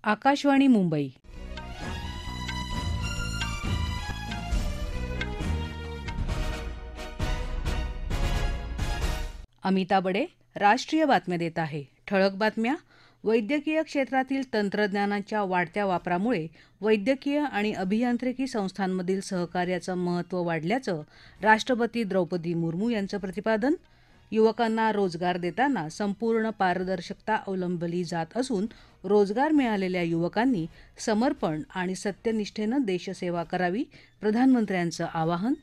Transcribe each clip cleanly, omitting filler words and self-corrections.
आकाशवाणी मुंबई. अमिता बडे राष्ट्रीय बातम्या देत आहे. ठळक बातम्या. वैद्यकीय क्षेत्रातील तंत्रज्ञानाच्या वाढत्या वापरामुळे वैद्यकीय आणि अभियांत्रिकी संस्थांमधील सहकार्याचं महत्त्व वाढल्याचं राष्ट्रपती द्रौपदी मुर्मू यांचं प्रतिपादन. युवकांना रोजगार देताना संपूर्ण पारदर्शकता अवलंबली जात असून रोजगार मिळालेल्या युवकांनी समर्पण आणि सत्यनिष्ठेनं देशसेवा करावी, प्रधानमंत्र्यांचं आवाहन.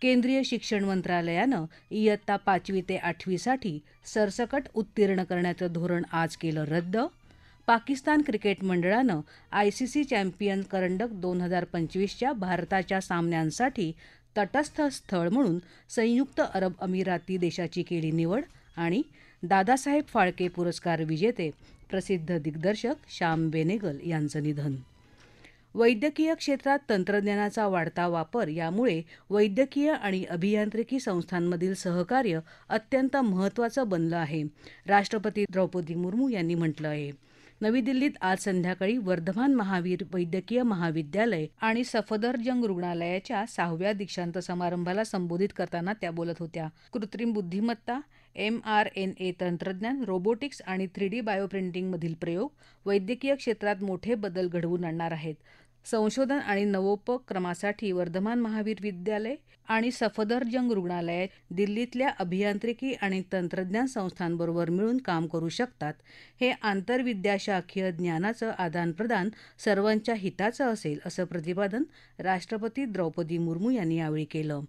केंद्रीय शिक्षण मंत्रालयानं इयत्ता 5वी ते 8वीसाठी सरसकट उत्तीर्ण करण्याचं धोरण आज केलं रद्द. पाकिस्तान क्रिकेट मंडळानं आयसीसी चॅम्पियन करंडक 2025च्या भारताच्या सामन्यांसाठी तटस्थ स्थळ म्हणून संयुक्त अरब अमिराती देशाची केली निवड. आणि दादासाहेब फाळके पुरस्कार विजेते प्रसिद्ध दिग्दर्शक श्याम बेनेगल यांचं निधन. वैद्यकीय क्षेत्रात तंत्रज्ञानाचा वाढता वापर यामुळे वैद्यकीय आणि अभियांत्रिकी संस्थांमधील सहकार्य अत्यंत महत्त्वाचं बनलं आहे, राष्ट्रपती द्रौपदी मुर्मू यांनी म्हटलं आहे. नवी दिल्लीत आज संध्याकाळी वर्धमान महावीर वैद्यकीय महाविद्यालय आणि सफदरजंग रुग्णालयाच्या 6व्या दीक्षांत समारंभाला संबोधित करताना त्या बोलत होत्या. कृत्रिम बुद्धिमत्ता, mRNA तंत्रज्ञान, रोबोटिक्स आणि 3D बायोप्रिंटिंगमधील प्रयोग वैद्यकीय क्षेत्रात मोठे बदल घडवून आणणार आहेत. संशोधन आणि नवोपक्रमासाठी वर्धमान महावीर विद्यालय आणि सफदरजंग रुग्णालय दिल्लीतल्या अभियांत्रिकी आणि तंत्रज्ञान संस्थांबरोबर मिळून काम करू शकतात. हे आंतरविद्याशाखीय ज्ञानाचं आदानप्रदान सर्वांच्या हिताचं असेल, असं प्रतिपादन राष्ट्रपती द्रौपदी मुर्मू यांनी यावेळी केलं.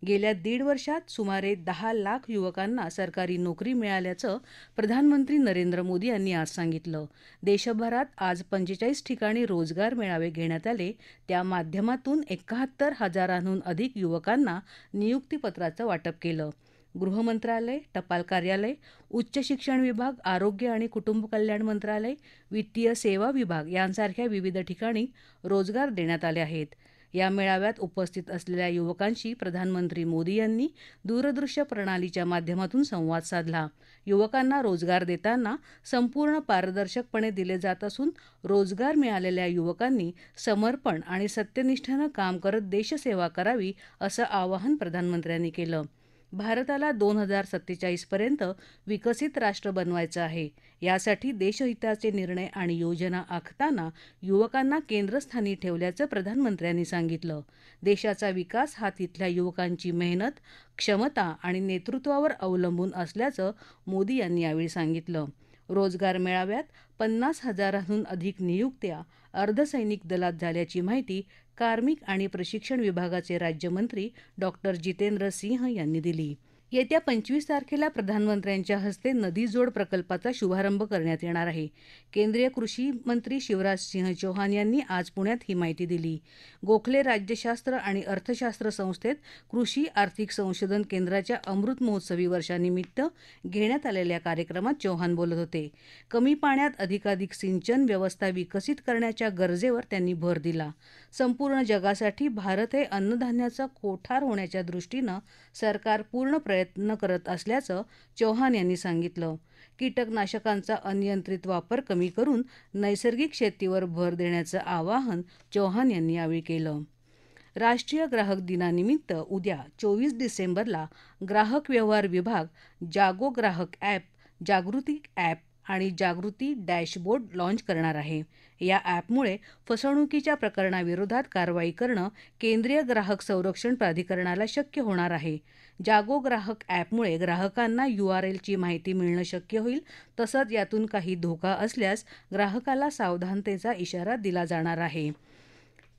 गेल्या 1.5 वर्षात सुमारे 10 लाख युवकांना सरकारी नोकरी मिळाल्याचं प्रधानमंत्री नरेंद्र मोदी यांनी आज सांगितलं. देशभरात आज 45 ठिकाणी रोजगार मेळावे घेण्यात आले. त्या माध्यमातून 71,000हून अधिक युवकांना नियुक्तीपत्राचं वाटप केलं. गृह मंत्रालय, टपाल कार्यालय, उच्च शिक्षण विभाग, आरोग्य आणि कुटुंब कल्याण मंत्रालय, वित्तीय सेवा विभाग यांसारख्या विविध ठिकाणी रोजगार देण्यात आले आहेत. या मेळाव्यात उपस्थित असलेल्या युवकांशी प्रधानमंत्री मोदी यांनी दूरदृश्य प्रणालीच्या माध्यमातून संवाद साधला. युवकांना रोजगार देताना संपूर्ण पारदर्शकपणे दिले जात असून रोजगार मिळालेल्या युवकांनी समर्पण आणि सत्यनिष्ठेनं काम करत देशसेवा करावी, असं आवाहन प्रधानमंत्र्यांनी केलं. भारताला 2047 पर्यंत विकसित राष्ट्र बनवायचं आहे. यासाठी देशहिताचे निर्णय आणि योजना आखताना युवकांना केंद्रस्थानी ठेवल्याचं प्रधानमंत्र्यांनी सांगितलं. देशाचा विकास हा तिथल्या युवकांची मेहनत, क्षमता आणि नेतृत्वावर अवलंबून असल्याचं मोदी यांनी यावेळी सांगितलं. रोजगार मेळाव्यात 50,000हून अधिक नियुक्त्या अर्धसैनिक दलात झाल्याची माहिती कार्मिक आणि प्रशिक्षण विभागाचे राज्यमंत्री डॉ. जितेंद्र सिंह यांनी दिली. येत्या 25 तारखेला प्रधानमंत्र्यांच्या हस्ते नदीजोड प्रकल्पाचा शुभारंभ करण्यात येणार आहे. केंद्रीय कृषी मंत्री शिवराज सिंह चौहान यांनी आज पुण्यात ही माहिती दिली. गोखले राज्यशास्त्र आणि अर्थशास्त्र संस्थेत कृषी आर्थिक संशोधन केंद्राच्या अमृत महोत्सवी वर्षानिमित्त घेण्यात आलेल्या कार्यक्रमात चौहान बोलत होते. कमी पाण्यात अधिकाधिक सिंचन व्यवस्था विकसित करण्याच्या गरजेवर त्यांनी भर दिला. संपूर्ण जगासाठी भारत हे अन्नधान्याचा कोठार होण्याच्या दृष्टीनं सरकार पूर्ण प्रयत्न करत असल्याचं चौहान यांनी सांगितलं. कीटकनाशकांचा अनियंत्रित वापर कमी करून नैसर्गिक शेतीवर भर देण्याचं आवाहन चौहान यांनी यावेळी केलं. राष्ट्रीय ग्राहक दिनानिमित्त उद्या 24 डिसेंबरला ग्राहक व्यवहार विभाग जागो ग्राहक ॲप, जागृती ॲप आणि जागृती डॅशबोर्ड लॉन्च करणार आहे. या ॲपमुळे फसवणुकीच्या प्रकरणाविरोधात कारवाई करणं केंद्रीय ग्राहक संरक्षण प्राधिकरणाला शक्य होणार आहे. जागो ग्राहक ॲपमुळे ग्राहकांना URLची माहिती मिळणं शक्य होईल. तसंच यातून काही धोका असल्यास ग्राहकाला सावधानतेचा इशारा दिला जाणार आहे.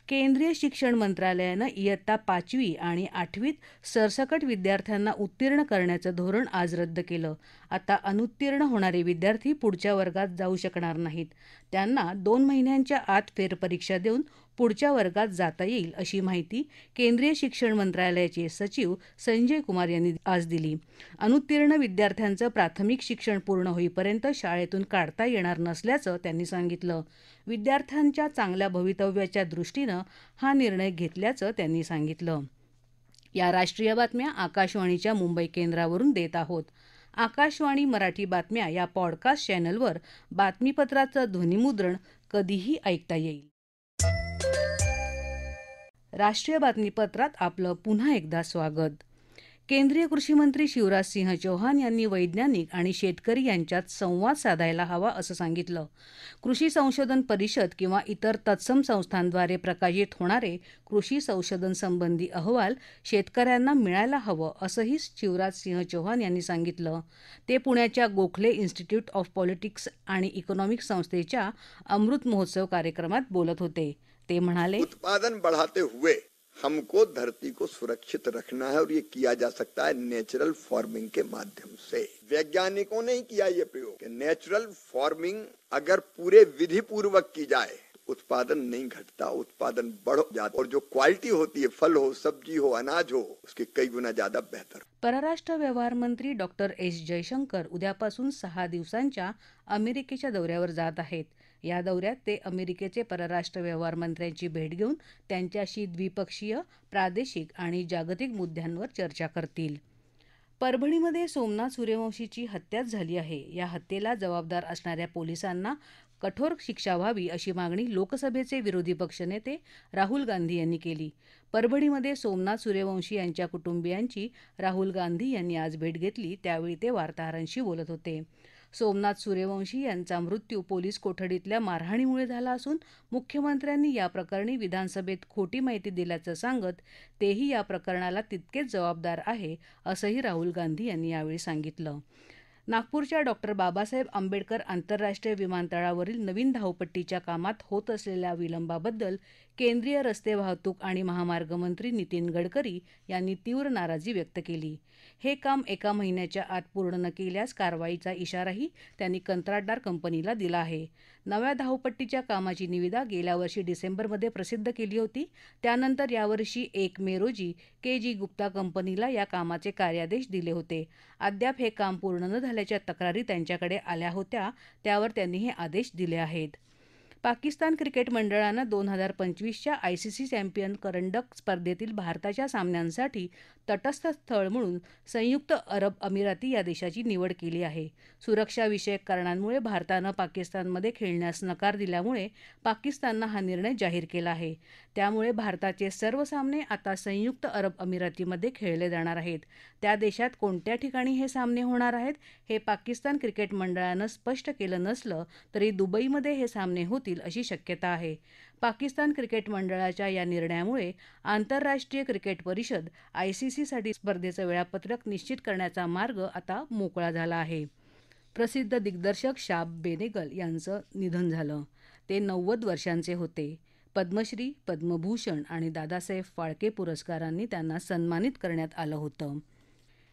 केंद्रीय शिक्षण मंत्रालयानं इयत्ता 5वी आणि 8वीत सरसकट विद्यार्थ्यांना उत्तीर्ण करण्याचं धोरण आज रद्द केलं. आता अनुत्तीर्ण होणारे विद्यार्थी पुढच्या वर्गात जाऊ शकणार नाहीत. त्यांना 2 महिन्यांच्या आत फेरपरीक्षा देऊन पुढच्या वर्गात जाता येईल, अशी माहिती केंद्रीय शिक्षण मंत्रालयाचे सचिव संजय कुमार यांनी आज दिली. अनुत्तीर्ण विद्यार्थ्यांचं प्राथमिक शिक्षण पूर्ण होईपर्यंत शाळेतून काढता येणार नसल्याचं त्यांनी सांगितलं. विद्यार्थ्यांच्या चांगल्या भवितव्याच्या दृष्टीनं हा निर्णय घेतल्याचं त्यांनी सांगितलं. या राष्ट्रीय बातम्या आकाशवाणीच्या मुंबई केंद्रावरून देत आहोत. आकाशवाणी मराठी बातम्या या पॉडकास्ट चॅनलवर बातमीपत्राचं ध्वनिमुद्रण कधीही ऐकता येईल. राष्ट्रीय बातमीपत्रात आपलं पुन्हा एकदा स्वागत. केंद्रीय कृषी मंत्री शिवराज सिंह चौहान यांनी वैज्ञानिक आणि शेतकरी यांच्यात संवाद साधायला हवा असं सांगितलं. कृषी संशोधन परिषद किंवा इतर तत्सम संस्थांद्वारे प्रकाशित होणारे कृषी संशोधन संबंधी अहवाल शेतकऱ्यांना मिळायला हवं असंही शिवराज सिंह चौहान यांनी सांगितलं. ते पुण्याच्या गोखले इन्स्टिट्यूट ऑफ पॉलिटिक्स आणि इकॉनॉमिक्स संस्थेच्या अमृत महोत्सव कार्यक्रमात बोलत होते. ते म्हणाले, उत्पादन बढ़ाते हुए हमको धरती को सुरक्षित रखना है और ये किया जा सकता है नेचुरल फार्मिंग के माध्यम से। वैज्ञानिकों ने ही किया ये प्रयोग कि नेचुरल फार्मिंग अगर पूरे विधि पूर्वक की जाए उत्पादन नहीं घटता, उत्पादन बढ़ जाता और जो क्वालिटी होती है, फल हो, सब्जी हो, अनाज हो, उसके कई गुना ज्यादा बेहतर। परराष्ट्र व्यवहार मंत्री डॉक्टर एस जयशंकर उद्यापासून 6 दिवसांच्या अमेरिकेच्या दौऱ्यावर जात आहेत. या दौऱ्यात ते अमेरिकेचे परराष्ट्र व्यवहार मंत्र्यांची भेट घेऊन त्यांच्याशी द्विपक्षीय, प्रादेशिक आणि जागतिक मुद्द्यांवर चर्चा करतील. परभणीमध्ये सोमनाथ सूर्यवंशीची हत्याच झाली आहे. या हत्येला जबाबदार असणाऱ्या पोलिसांना कठोर शिक्षा व्हावी अशी मागणी लोकसभेचे विरोधी पक्षनेते राहुल गांधी यांनी केली. परभणीमध्ये सोमनाथ सूर्यवंशी यांच्या कुटुंबियांची राहुल गांधी यांनी आज भेट घेतली. त्यावेळी ते वार्ताहरांशी बोलत होते. सोमनाथ सूर्यवंशी यांचा मृत्यू पोलीस कोठडीतल्या मारहाणीमुळे झाला असून मुख्यमंत्र्यांनी या प्रकरणी विधानसभेत खोटी माहिती दिल्याचं सांगत तेही या प्रकरणाला तितकेच जबाबदार आहे असंही राहुल गांधी यांनी यावेळी सांगितलं. नागपूरच्या डॉ. बाबासाहेब आंबेडकर आंतरराष्ट्रीय विमानतळावरील नवीन धावपट्टीच्या कामात होत असलेल्या विलंबाबद्दल केंद्रीय रस्ते वाहतूक आणि महामार्ग मंत्री नितीन गडकरी यांनी तीव्र नाराजी व्यक्त केली. हे काम 1 महिन्याच्या आत पूर्ण न केल्यास कारवाईचा इशाराही त्यांनी कंत्राटदार कंपनीला दिला आहे. नव्या धावपट्टीच्या कामाची निविदा गेल्या वर्षी डिसेंबरमध्ये प्रसिद्ध केली होती. त्यानंतर यावर्षी 1 मे रोजी के.जी. गुप्ता कंपनीला या कामाचे कार्यादेश दिले होते. अद्याप हे काम पूर्ण न झाल्याच्या तक्रारी त्यांच्याकडे आल्या होत्या. त्यावर त्यांनी हे आदेश दिले आहेत. पाकिस्तान क्रिकेट मंडळानं 2025च्या आयसीसी चॅम्पियन करंडक स्पर्धेतील भारताच्या सामन्यांसाठी तटस्थ स्थळ म्हणून संयुक्त अरब अमिराती या देशाची निवड केली आहे. सुरक्षाविषयक कारणांमुळे भारतानं पाकिस्तानमध्ये खेळण्यास नकार दिल्यामुळे पाकिस्ताननं हा निर्णय जाहीर केला आहे. त्यामुळे भारताचे सर्व सामने आता संयुक्त अरब अमिरातीमध्ये खेळले जाणार आहेत. त्या देशात कोणत्या ठिकाणी हे सामने होणार आहेत हे पाकिस्तान क्रिकेट मंडळानं स्पष्ट केलं नसलं तरी दुबईमध्ये हे सामने होतील अशी शक्यता आहे. पाकिस्तान क्रिकेट मंडळाच्या या निर्णयामुळे आंतरराष्ट्रीय क्रिकेट परिषद आयसीसीसाठी स्पर्धेचं वेळापत्रक निश्चित करण्याचा मार्ग आता मोकळा झाला आहे. प्रसिद्ध दिग्दर्शक शाब बेनेगल यांचं निधन झालं. ते 90 वर्षांचे होते. पद्मश्री, पद्मभूषण आणि दादासाहेब फाळके पुरस्कारांनी त्यांना सन्मानित करण्यात आलं होतं.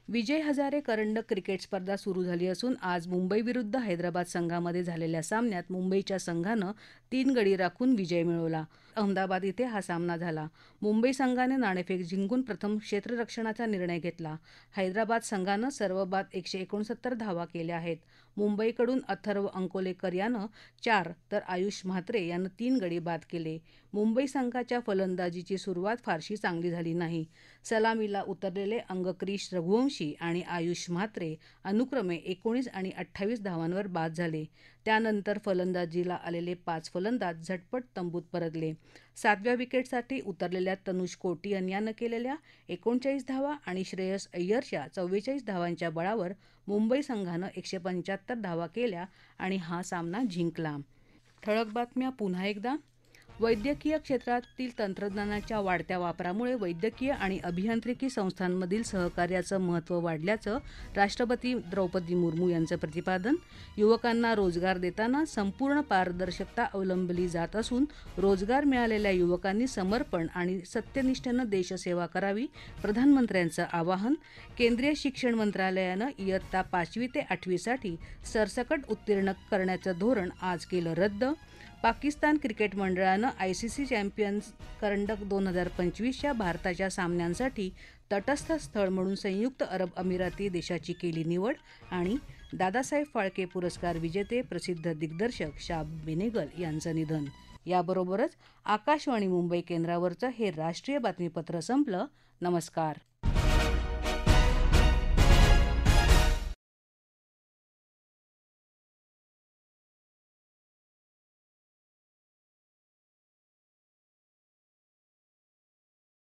विजय हजारे करंडक क्रिकेट स्पर्धा सुरू झाली असून आज मुंबई विरुद्ध हैदराबाद संघामध्ये झालेल्या सामन्यात मुंबईच्या संघानं 3 गडी राखून विजय मिळवला. अहमदाबाद इथे हा सामना झाला. मुंबई संघाने नाणेफेक जिंकून प्रथम क्षेत्ररक्षणाचा निर्णय घेतला. हैदराबाद संघानं सर्व बाद 169 धावा केल्या आहेत. मुंबईकडून अथर्व अंकोलेकर यानं 4 तर आयुष म्हात्रे यानं 3 गडी बाद केले. मुंबई संघाच्या फलंदाजीची सुरुवात फारशी चांगली झाली नाही. सलामीला उतरलेले अंगक्रीश रघुवंशी आणि आयुष म्हात्रे अनुक्रमे 19 आणि 28 धावांवर बाद झाले. त्यानंतर फलंदाजीला आलेले 5 फलंदाज झटपट तंबूत परतले. 7व्या विकेटसाठी उतरलेल्या तनुष कोटियन यानं केलेल्या 39 धावा आणि श्रेयस अय्यरच्या 44 धावांच्या बळावर मुंबई संघानं 175 धावा केल्या आणि हा सामना जिंकला. ठळक बातम्या पुन्हा एकदा. वैद्यकीय क्षेत्रातील तंत्रज्ञानाच्या वाढत्या वापरामुळे वैद्यकीय आणि अभियांत्रिकी संस्थांमधील सहकार्याचं महत्त्व वाढल्याचं राष्ट्रपती द्रौपदी मुर्मू यांचं प्रतिपादन. युवकांना रोजगार देताना संपूर्ण पारदर्शकता अवलंबली जात असून रोजगार मिळालेल्या युवकांनी समर्पण आणि सत्यनिष्ठेनं देशसेवा करावी, प्रधानमंत्र्यांचं आवाहन. केंद्रीय शिक्षण मंत्रालयानं इयत्ता 5वी ते 8वीसाठी सरसकट उत्तीर्ण करण्याचं धोरण आज केलं रद्द. पाकिस्तान क्रिकेट मंडळानं आयसीसी चॅम्पियन्स करंडक 2025च्या भारताच्या सामन्यांसाठी तटस्थ स्थळ म्हणून संयुक्त अरब अमिराती देशाची केली निवड. आणि दादासाहेब फाळके पुरस्कार विजेते प्रसिद्ध दिग्दर्शक शाब बेनेगल यांचं निधन. याबरोबरच आकाशवाणी मुंबई केंद्रावरचं हे राष्ट्रीय बातमीपत्र संपलं. नमस्कार.